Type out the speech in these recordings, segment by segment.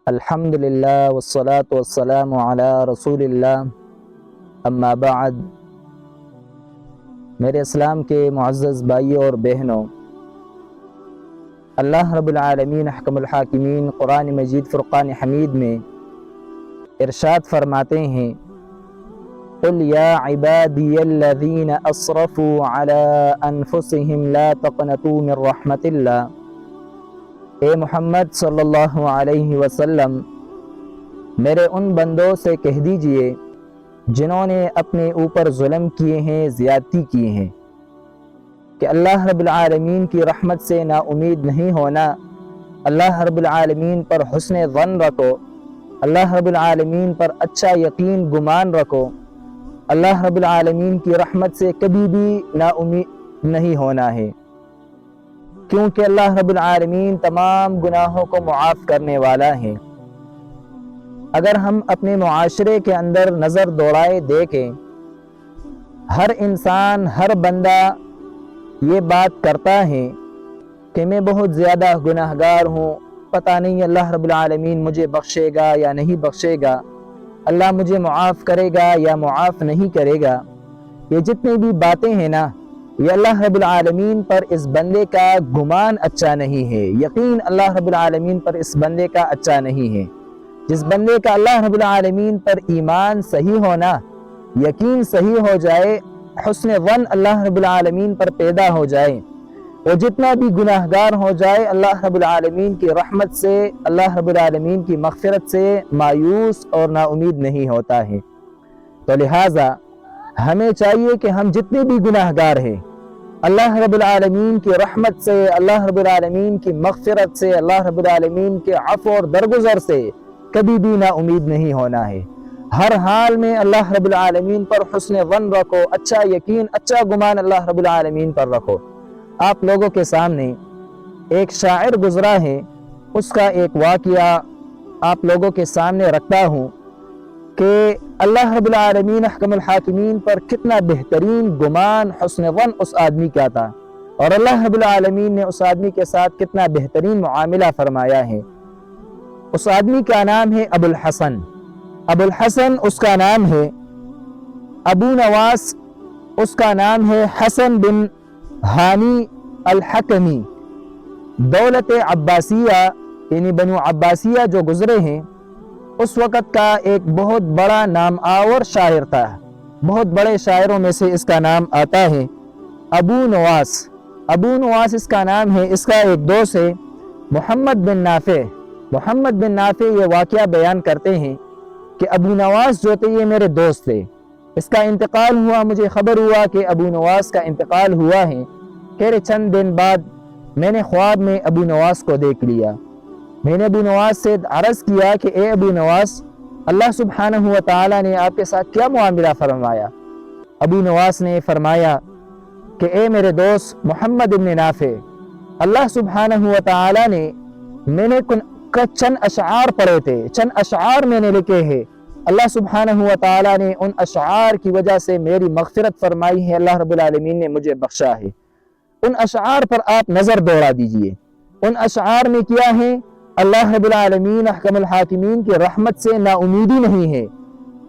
الحمد للہ والصلاة والسلام علی رسول اللہ، اما بعد۔ میرے اسلام کے معزز بھائیوں اور بہنوں، اللہ رب العالمین احکم الحاکمین قرآن مجید فرقان حمید میں ارشاد فرماتے ہیں، قل یا عبادی الذین اسرفوا علی انفسہم لا تقنطوا من رحمت اللہ۔ اے محمد صلی اللہ علیہ وسلم، میرے ان بندوں سے کہہ دیجئے جنہوں نے اپنے اوپر ظلم کیے ہیں، زیادتی کی ہیں، کہ اللہ رب العالمین کی رحمت سے نا امید نہیں ہونا۔ اللہ رب العالمین پر حسن ظن رکھو، اللہ رب العالمین پر اچھا یقین گمان رکھو۔ اللہ رب العالمین کی رحمت سے کبھی بھی نا امید نہیں ہونا ہے، کیونکہ اللہ رب العالمین تمام گناہوں کو معاف کرنے والا ہے۔ اگر ہم اپنے معاشرے کے اندر نظر دوڑائے دیکھیں، ہر انسان، ہر بندہ یہ بات کرتا ہے کہ میں بہت زیادہ گناہگار ہوں، پتہ نہیں اللہ رب العالمین مجھے بخشے گا یا نہیں بخشے گا، اللہ مجھے معاف کرے گا یا معاف نہیں کرے گا۔ یہ جتنی بھی باتیں ہیں نا، یہ اللہ رب العالمین پر اس بندے کا گمان اچھا نہیں ہے، یقین اللہ رب العالمین پر اس بندے کا اچھا نہیں ہے۔ جس بندے کا اللہ رب العالمین پر ایمان صحیح ہونا، یقین صحیح ہو جائے، حسن ظن اللہ رب العالمین پر پیدا ہو جائے، وہ جتنا بھی گناہگار ہو جائے، اللہ رب العالمین کی رحمت سے، اللہ رب العالمین کی مغفرت سے مایوس اور نا امید نہیں ہوتا ہے۔ تو لہٰذا ہمیں چاہیے کہ ہم جتنے بھی گناہگار ہیں، اللہ رب العالمین کی رحمت سے، اللہ رب العالمین کی مغفرت سے، اللہ رب العالمین کے عفو اور درگزر سے کبھی بھی نا امید نہیں ہونا ہے۔ ہر حال میں اللہ رب العالمین پر حسن ظن رکھو، اچھا یقین، اچھا گمان اللہ رب العالمین پر رکھو۔ آپ لوگوں کے سامنے ایک شاعر گزرا ہے، اس کا ایک واقعہ آپ لوگوں کے سامنے رکھتا ہوں کہ اللہ رب العالمین احکم الحاکمین پر کتنا بہترین گمان، حسن ظن اس آدمی کا تھا، اور اللہ رب العالمین نے اس آدمی کے ساتھ کتنا بہترین معاملہ فرمایا ہے۔ اس آدمی کا نام ہے ابو الحسن۔ ابو الحسن اس کا نام ہے، ابو نواس اس کا نام ہے، حسن بن ہانی الحکمی۔ دولت عباسیہ یعنی بنو عباسیہ جو گزرے ہیں، اس وقت کا ایک بہت بڑا نام آور شاعر تھا، بہت بڑے شاعروں میں سے اس کا نام آتا ہے ابو نواس۔ ابو نواس اس کا نام ہے۔ اس کا ایک دوست ہے محمد بن نافع۔ محمد بن نافع یہ واقعہ بیان کرتے ہیں کہ ابو نواس جو تھے یہ میرے دوست تھے، اس کا انتقال ہوا، مجھے خبر ہوا کہ ابو نواس کا انتقال ہوا ہے۔ کہہ رہے چند دن بعد میں نے خواب میں ابو نواس کو دیکھ لیا۔ میں نے ابو نواس سے عرض کیا کہ اے ابو نواس، اللہ سبحانہ و تعالی نے آپ کے ساتھ کیا معاملہ فرمایا؟ ابو نواس نے فرمایا کہ اے میرے دوست محمد بن نافع، اللہ سبحانہ و تعالی نے، میں نے چند اشعار پڑھے تھے، چند اشعار میں نے لکھے ہیں، اللہ سبحانہ و تعالی نے ان اشعار کی وجہ سے میری مغفرت فرمائی ہے، اللہ رب العالمین نے مجھے بخشا ہے۔ ان اشعار پر آپ نظر دوڑا دیجئے۔ ان اشعار میں کیا ہے؟ اللہ رب العالمین احکم الحاکمین کی رحمت سے نا امیدی نہیں ہے۔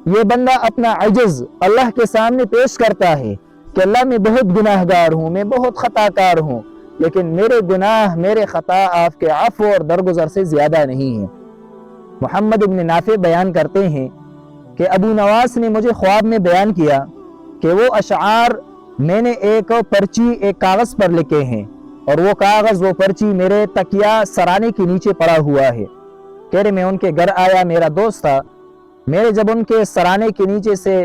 یہ بندہ اپنا عجز اللہ کے سامنے پیش کرتا ہے کہ اللہ میں بہت گناہگار ہوں، میں بہت خطا کار ہوں، لیکن میرے گناہ، میرے خطا آپ کے عفو اور درگزر سے زیادہ نہیں ہیں۔ محمد بن نافع بیان کرتے ہیں کہ ابو نواس نے مجھے خواب میں بیان کیا کہ وہ اشعار میں نے ایک پرچی، ایک کاغذ پر لکھے ہیں، اور وہ کاغذ، وہ پرچی میرے تکیہ سرانے کے نیچے پڑا ہوا ہے۔ کہہ رہے میں ان کے گھر آیا، میرا دوست تھا، میں نے جب ان کے سرانے کے نیچے سے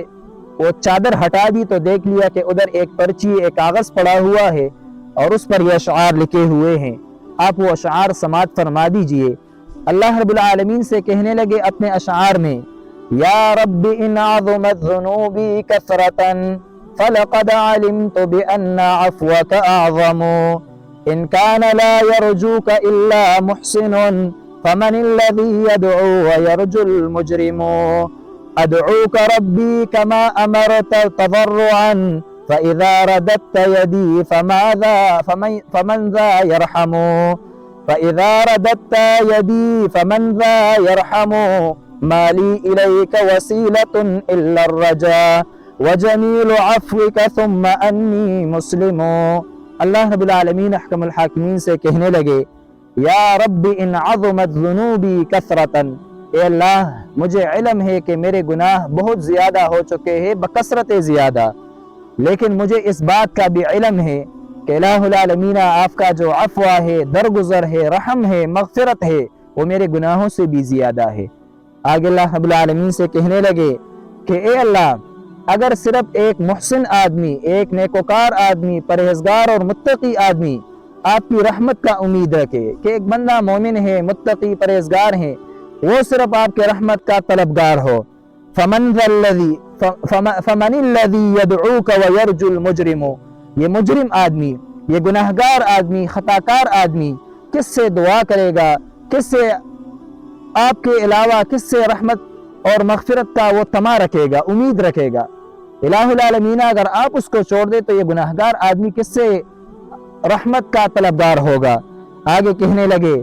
وہ چادر ہٹا دی تو دیکھ لیا کہ ادھر ایک پرچی، ایک کاغذ پڑا ہوا ہے، اور اس پر یہ اشعار لکھے ہوئے ہیں۔ آپ وہ اشعار سماعت فرما دیجئے۔ اللہ رب العالمین سے کہنے لگے اپنے اشعار میں، یا رب ان عظمت ذنوبی کثرتاً فلقد علمت بأن عفوك اعظم، ان كان لا يرجوك الا محسن فمن الذي يدعو ويرجو المجرم، ادعوك ربي كما امرت تضرعا فاذا رددت يدي فمن ذا يرحم، فإذا رددت يدي فمن ذا يرحم ما لي إليك وسيلة إلا الرجاء وجميل عفوك ثم أني مسلم۔ اللہ رب العالمین احکم الحاکمین سے کہنے لگے یا رب ان عظمت ذنوبی کثرتاً، اے اللہ مجھے علم ہے کہ میرے گناہ بہت زیادہ ہو چکے ہیں بکثرت زیادہ، لیکن مجھے اس بات کا بھی علم ہے کہ الہ العالمین آپ کا جو عفو ہے، درگزر ہے، رحم ہے، مغفرت ہے، وہ میرے گناہوں سے بھی زیادہ ہے۔ آگے اللہ رب العالمین سے کہنے لگے کہ اے اللہ اگر صرف ایک محسن آدمی، ایک نیکوکار آدمی، پرہیزگار اور متقی آدمی آپ کی رحمت کا امید رکھے کہ ایک بندہ مومن ہے، متقی، پرہیزگار ہے، وہ صرف آپ کے رحمت کا طلبگار ہو، فمن الذی یدعوک ویرجو المجرم، یہ مجرم آدمی، یہ گناہگار آدمی، خطاکار آدمی کس سے دعا کرے گا، کس سے آپ کے علاوہ کس سے رحمت اور مغفرت کا وہ طمع رکھے گا، امید رکھے گا؟ الہ العالمین اگر آپ اس کو چھوڑ دے تو یہ گناہگار آدمی کس سے رحمت کا طلبگار ہوگا؟ آگے کہنے لگے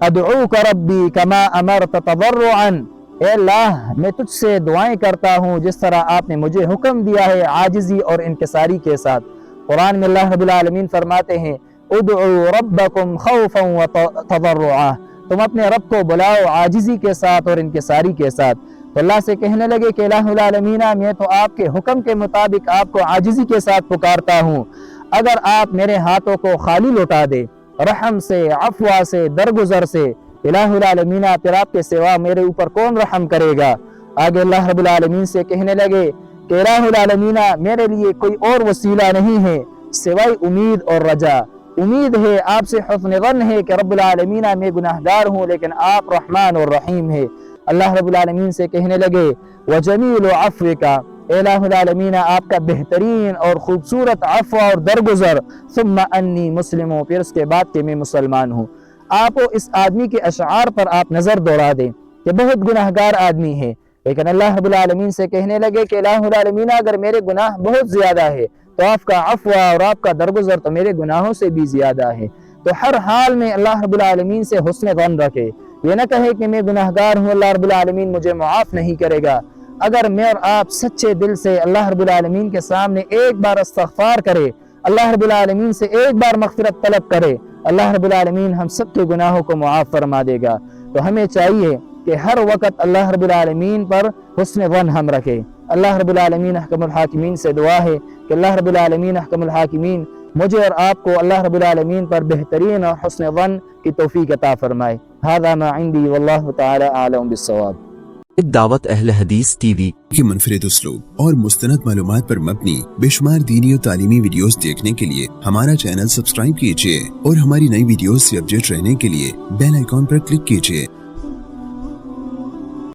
ادعوک ربی کما امرت تضرعا، اے اللہ میں تجھ سے دعائیں کرتا ہوں جس طرح آپ نے مجھے حکم دیا ہے عاجزی اور انکساری کے ساتھ۔ قرآن میں اللہ رب العالمین فرماتے ہیں ادعوا ربکم خوفا وتضرعا، تم اپنے رب کو بلاؤ عاجزی کے ساتھ اور انکساری کے ساتھ۔ تو اللہ سے کہنے لگے کہ الہ العالمین میں تو آپ کے حکم کے مطابق آپ کو عاجزی کے ساتھ پکارتا ہوں، اگر آپ میرے ہاتھوں کو خالی لوٹا دے رحم سے، عفو سے، درگزر سے، الہ العالمین پھر آپ کے سوا میرے اوپر کون رحم کرے گا؟ آگے اللہ رب العالمین سے کہنے لگے کہ الہ العالمین میرے لیے کوئی اور وسیلہ نہیں ہے سوائے امید اور رجا۔ امید ہے آپ سے، حسن ظن ہے کہ رب العالمین میں گناہگار ہوں لیکن آپ رحمان اور رحیم ہے۔ اللہ رب العالمین سے کہنے لگے وجمیل عفوک، اے الہ العالمین آپ کا بہترین اور خوبصورت عفو اور درگزر، ثم انی مسلم، پھر اس کے بعد کہ میں مسلمان ہوں۔ آپ اس آدمی کے اشعار پر آپ نظر دوڑا دیں کہ بہت گناہگار آدمی ہے، لیکن اللہ رب العالمین سے کہنے لگے کہ الہ العالمین اگر میرے گناہ بہت زیادہ ہے تو آپ کا عفو اور آپ کا درگزر تو میرے گناہوں سے بھی زیادہ ہے۔ تو ہر حال میں اللہ رب العالمین سے حسن ظن رکھے، یہ نہ کہے کہ میں گناہگار ہوں، اللہ رب العالمین مجھے معاف نہیں کرے گا۔ اگر میں اور آپ سچے دل سے اللہ رب العالمین کے سامنے ایک بار استغفار کرے، اللہ رب العالمین سے ایک بار مغفرت طلب کرے، اللہ رب العالمین ہم سب کے گناہوں کو معاف فرما دے گا۔ تو ہمیں چاہیے کہ ہر وقت اللہ رب العالمین پر حسن ظن ہم رکھے۔ اللہ رب العالمین احکم الحاکمین سے دعا ہے کہ اللہ رب العالمین احکم الحاکمین مجھے اور آپ کو اللہ رب العالمین پر بہترین اور حسن ظن کی توفیق عطا فرمائے۔ هذا ما عندي والله تعالی اعلم بالصواب۔ دعوت اہل حدیث ٹی وی کی منفرد اسلوب اور مستند معلومات پر مبنی بے شمار دینی اور تعلیمی ویڈیوز دیکھنے کے لیے ہمارا چینل سبسکرائب کیجیے اور ہماری نئی ویڈیوز سے اپڈیٹ رہنے کے لیے بیل آئیکن پر کلک کیجیے۔